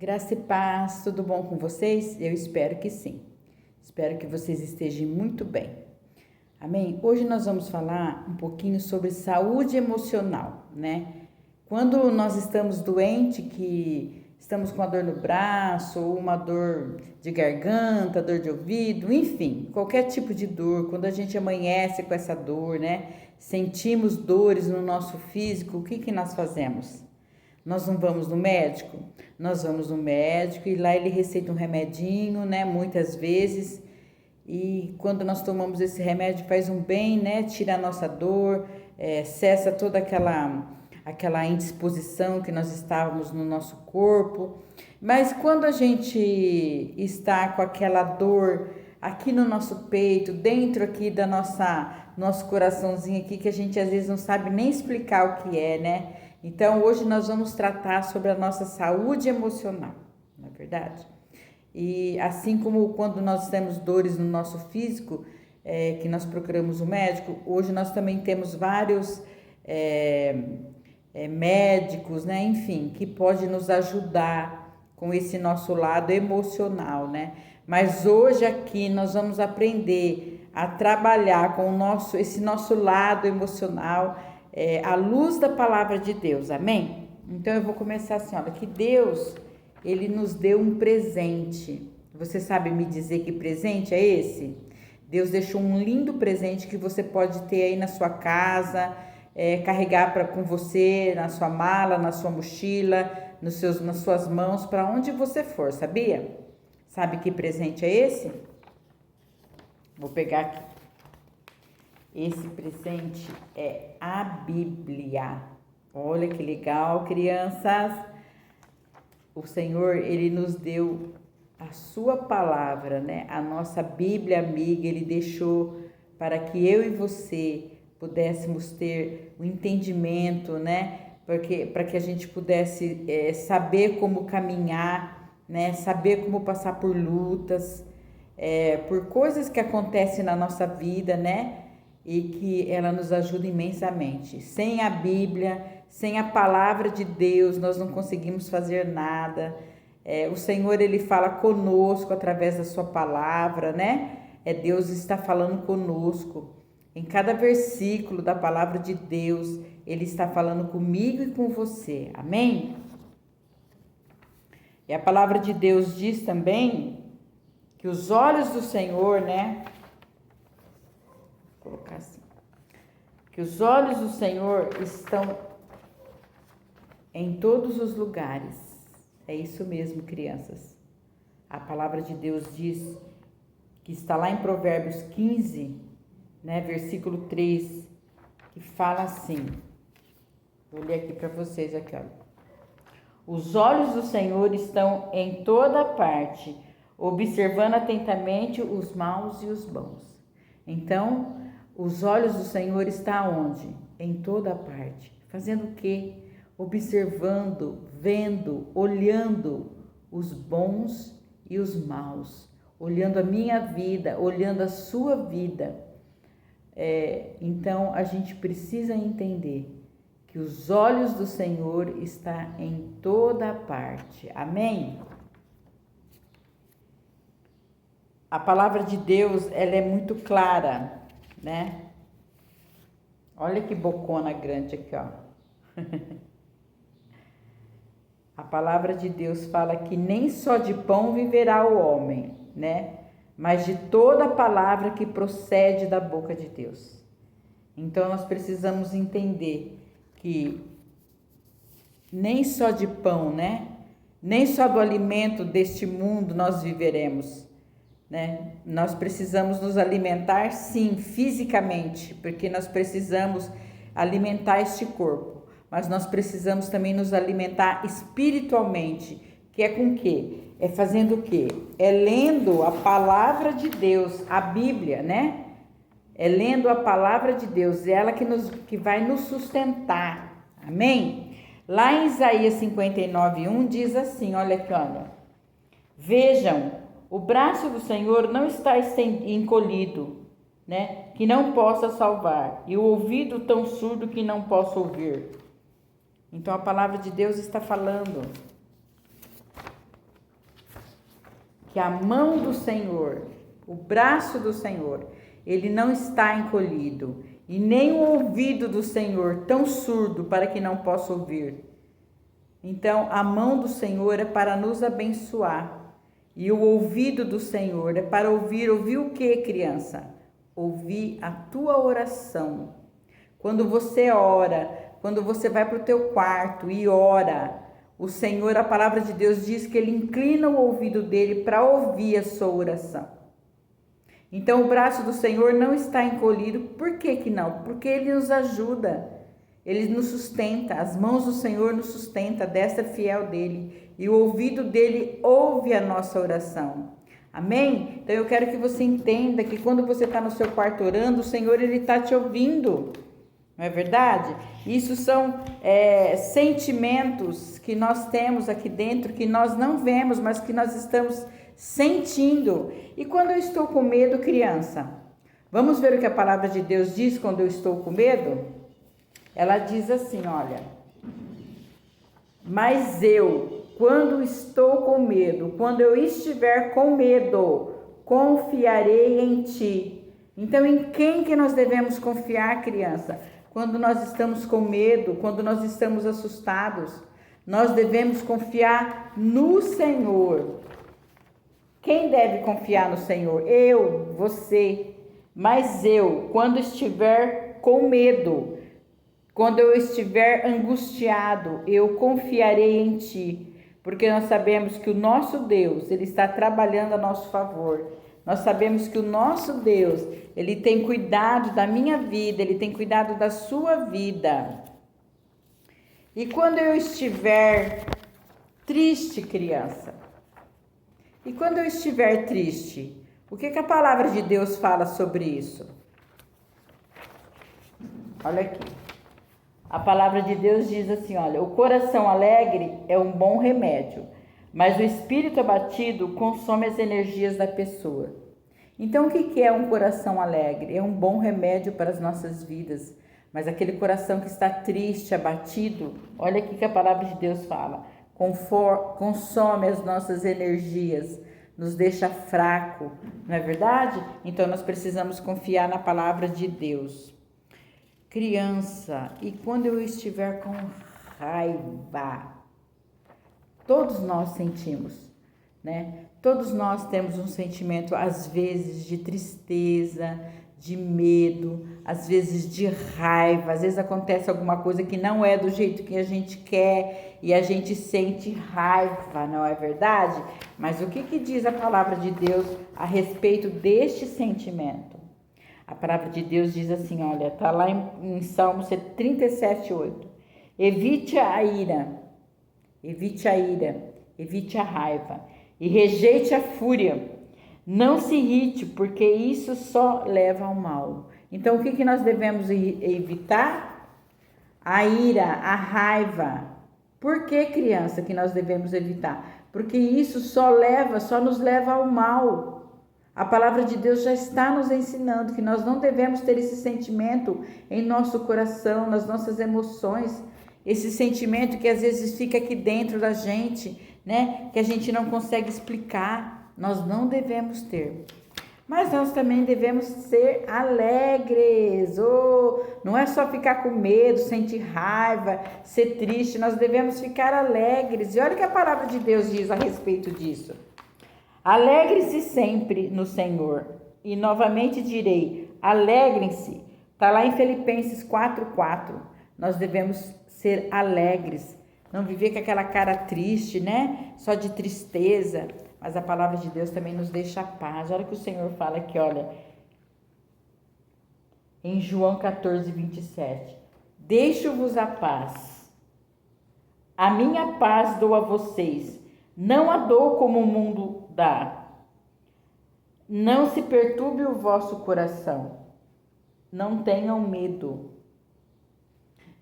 Graça e paz, tudo bom com vocês? Eu espero que sim. Espero que vocês estejam muito bem. Amém? Hoje nós vamos falar um pouquinho sobre saúde emocional, né? Quando nós estamos doentes, que estamos com uma dor no braço, ou uma dor de garganta, dor de ouvido, enfim, qualquer tipo de dor, quando a gente amanhece com essa dor, né? Sentimos dores no nosso físico, o que nós fazemos? Nós não vamos no médico? Nós vamos no médico e lá ele receita um remedinho, né? Muitas vezes. E quando nós tomamos esse remédio faz um bem, né? Tira a nossa dor, cessa toda aquela indisposição que nós estávamos no nosso corpo. Mas quando a gente está com aquela dor aqui no nosso peito, dentro aqui da nosso coraçãozinho aqui, que a gente às vezes não sabe nem explicar o que é, né? Então, hoje nós vamos tratar sobre a nossa saúde emocional, não é verdade? E assim como quando nós temos dores no nosso físico, que nós procuramos o médico, hoje nós também temos vários médicos, né? Enfim, que pode nos ajudar com esse nosso lado emocional, né? Mas hoje aqui nós vamos aprender a trabalhar com esse nosso lado emocional, à luz da palavra de Deus, amém? Então eu vou começar assim, olha, que Deus, Ele nos deu um presente. Você sabe me dizer que presente é esse? Deus deixou um lindo presente que você pode ter aí na sua casa, carregar com você, na sua mala, na sua mochila, nas suas mãos, para onde você for, sabia? Sabe que presente é esse? Vou pegar aqui. Esse presente é a Bíblia. Olha que legal, crianças. O Senhor, Ele nos deu a sua palavra, né? A nossa Bíblia amiga, Ele deixou para que eu e você pudéssemos ter o entendimento, né? Para que a gente pudesse saber como caminhar, né? Saber como passar por lutas, por coisas que acontecem na nossa vida, né? E que ela nos ajuda imensamente. Sem a Bíblia, sem a palavra de Deus, nós não conseguimos fazer nada. O Senhor, Ele fala conosco através da sua palavra, né? Deus está falando conosco. Em cada versículo da palavra de Deus, Ele está falando comigo e com você. Amém? E a palavra de Deus diz também que os olhos do Senhor, né? Vou colocar assim. Que os olhos do Senhor estão em todos os lugares. É isso mesmo, crianças. A palavra de Deus diz que está lá em Provérbios 15, né, versículo 3, que fala assim. Vou ler aqui para vocês aqui, olha. Os olhos do Senhor estão em toda parte, observando atentamente os maus e os bons. Então, os olhos do Senhor estão onde? Em toda parte. Fazendo o quê? Observando, vendo, olhando os bons e os maus. Olhando a minha vida, olhando a sua vida. Então, a gente precisa entender que os olhos do Senhor estão em toda parte. Amém? A palavra de Deus, ela é muito clara, né? Olha que bocona grande aqui, ó. A palavra de Deus fala que nem só de pão viverá o homem, né? Mas de toda a palavra que procede da boca de Deus. Então nós precisamos entender que nem só de pão, né? Nem só do alimento deste mundo nós viveremos, né? Nós precisamos nos alimentar, sim, fisicamente, porque nós precisamos alimentar este corpo, mas nós precisamos também nos alimentar espiritualmente, que é com o quê? É fazendo o quê? É lendo a palavra de Deus, a Bíblia, né? É lendo a palavra de Deus, é ela que vai nos sustentar, amém? Lá em Isaías 59:1 diz assim, olha aqui, olha. Vejam, o braço do Senhor não está encolhido, né? Que não possa salvar, e o ouvido tão surdo que não possa ouvir. Então a palavra de Deus está falando que a mão do Senhor, o braço do Senhor, ele não está encolhido, e nem o ouvido do Senhor tão surdo para que não possa ouvir. Então, a mão do Senhor é para nos abençoar, e o ouvido do Senhor é para ouvir. Ouvir o que, criança? Ouvir a tua oração. Quando você ora, quando você vai para o teu quarto e ora, o Senhor, a palavra de Deus diz que ele inclina o ouvido dele para ouvir a sua oração. Então, o braço do Senhor não está encolhido. Por que que não? Porque ele nos ajuda, ele nos sustenta. As mãos do Senhor nos sustenta, destra fiel dele, e o ouvido dele ouve a nossa oração. Amém? Então, eu quero que você entenda que quando você está no seu quarto orando, o Senhor, ele está te ouvindo. Não é verdade? Isso são sentimentos que nós temos aqui dentro, que nós não vemos, mas que nós estamos sentindo. E quando eu estou com medo, criança, vamos ver o que a palavra de Deus diz quando eu estou com medo? Ela diz assim, olha: mas eu, quando estou com medo, quando eu estiver com medo, confiarei em ti. Então, em quem que nós devemos confiar, criança? Quando nós estamos com medo, quando nós estamos assustados, nós devemos confiar no Senhor. Quem deve confiar no Senhor? Eu, você. Mas eu, quando estiver com medo, quando eu estiver angustiado, eu confiarei em ti, porque nós sabemos que o nosso Deus, ele está trabalhando a nosso favor. Nós sabemos que o nosso Deus, ele tem cuidado da minha vida, ele tem cuidado da sua vida. E quando eu estiver triste, criança, e quando eu estiver triste, o que a palavra de Deus fala sobre isso? Olha aqui. A palavra de Deus diz assim, olha: o coração alegre é um bom remédio, mas o espírito abatido consome as energias da pessoa. Então, o que é um coração alegre? É um bom remédio para as nossas vidas. Mas aquele coração que está triste, abatido, olha aqui que a palavra de Deus fala: consome as nossas energias, nos deixa fraco, não é verdade? Então, nós precisamos confiar na palavra de Deus. Criança, e quando eu estiver com raiva, todos nós sentimos, né? Todos nós temos um sentimento, às vezes, de tristeza, de medo, às vezes de raiva, às vezes acontece alguma coisa que não é do jeito que a gente quer e a gente sente raiva, não é verdade? Mas o que diz a palavra de Deus a respeito deste sentimento? A palavra de Deus diz assim, olha, está lá em Salmo 37:8. Evite a ira, evite a raiva e rejeite a fúria. Não se irrite, porque isso só leva ao mal. Então, o que nós devemos evitar? A ira, a raiva. Por que, criança, que nós devemos evitar? Porque isso só nos leva ao mal. A palavra de Deus já está nos ensinando que nós não devemos ter esse sentimento em nosso coração, nas nossas emoções. Esse sentimento que às vezes fica aqui dentro da gente, né? Que a gente não consegue explicar. Nós não devemos ter. Mas nós também devemos ser alegres. Não é só ficar com medo, sentir raiva, ser triste. Nós devemos ficar alegres. E olha o que a palavra de Deus diz a respeito disso. Alegre-se sempre no Senhor. E novamente direi, alegrem-se. Está lá em Filipenses 4:4. Nós devemos ser alegres. Não viver com aquela cara triste, né? Só de tristeza. Mas a palavra de Deus também nos deixa paz. Olha o que o Senhor fala aqui, olha. Em João 14:27. Deixo-vos a paz. A minha paz dou a vocês. Não a dou como o mundo dá. Não se perturbe o vosso coração. Não tenham medo.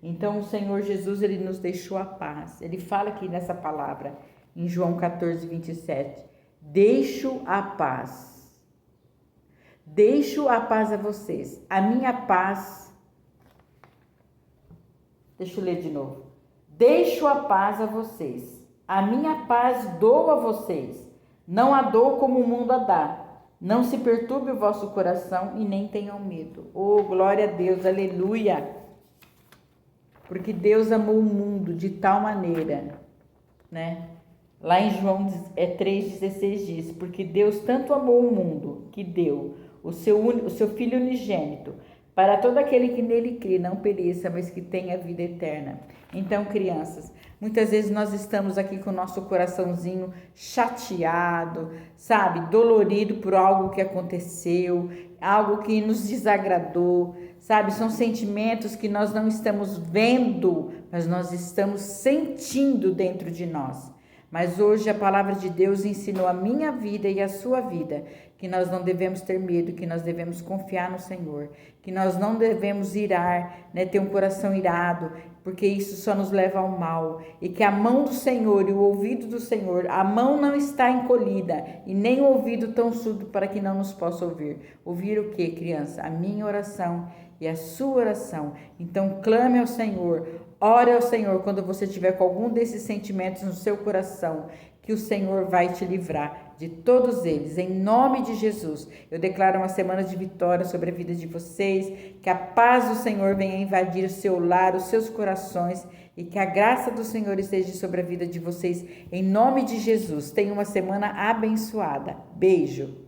Então o Senhor Jesus, ele nos deixou a paz. Ele fala aqui nessa palavra, em João 14:27. Deixo a paz. Deixo a paz a vocês. A minha paz. Deixa eu ler de novo. Deixo a paz a vocês. A minha paz dou a vocês. Não a dou como o mundo a dá. Não se perturbe o vosso coração e nem tenham medo. Oh, glória a Deus, aleluia! Porque Deus amou o mundo de tal maneira, né? Lá em João 3,16 diz, porque Deus tanto amou o mundo, que deu o seu Filho unigênito, para todo aquele que nele crê, não pereça, mas que tenha vida eterna. Então, crianças, muitas vezes nós estamos aqui com o nosso coraçãozinho chateado, sabe, dolorido por algo que aconteceu, algo que nos desagradou, sabe, são sentimentos que nós não estamos vendo, mas nós estamos sentindo dentro de nós. Mas hoje a palavra de Deus ensinou a minha vida e a sua vida que nós não devemos ter medo, que nós devemos confiar no Senhor, que nós não devemos irar, né, ter um coração irado, porque isso só nos leva ao mal, e que a mão do Senhor e o ouvido do Senhor, a mão não está encolhida e nem o ouvido tão surdo para que não nos possa ouvir. Ouvir o que, criança? A minha oração e a sua oração. Então clame ao Senhor, ore ao Senhor quando você estiver com algum desses sentimentos no seu coração, que o Senhor vai te livrar de todos eles, em nome de Jesus. Eu declaro uma semana de vitória sobre a vida de vocês, que a paz do Senhor venha invadir o seu lar, os seus corações, e que a graça do Senhor esteja sobre a vida de vocês, em nome de Jesus. Tenha uma semana abençoada. Beijo!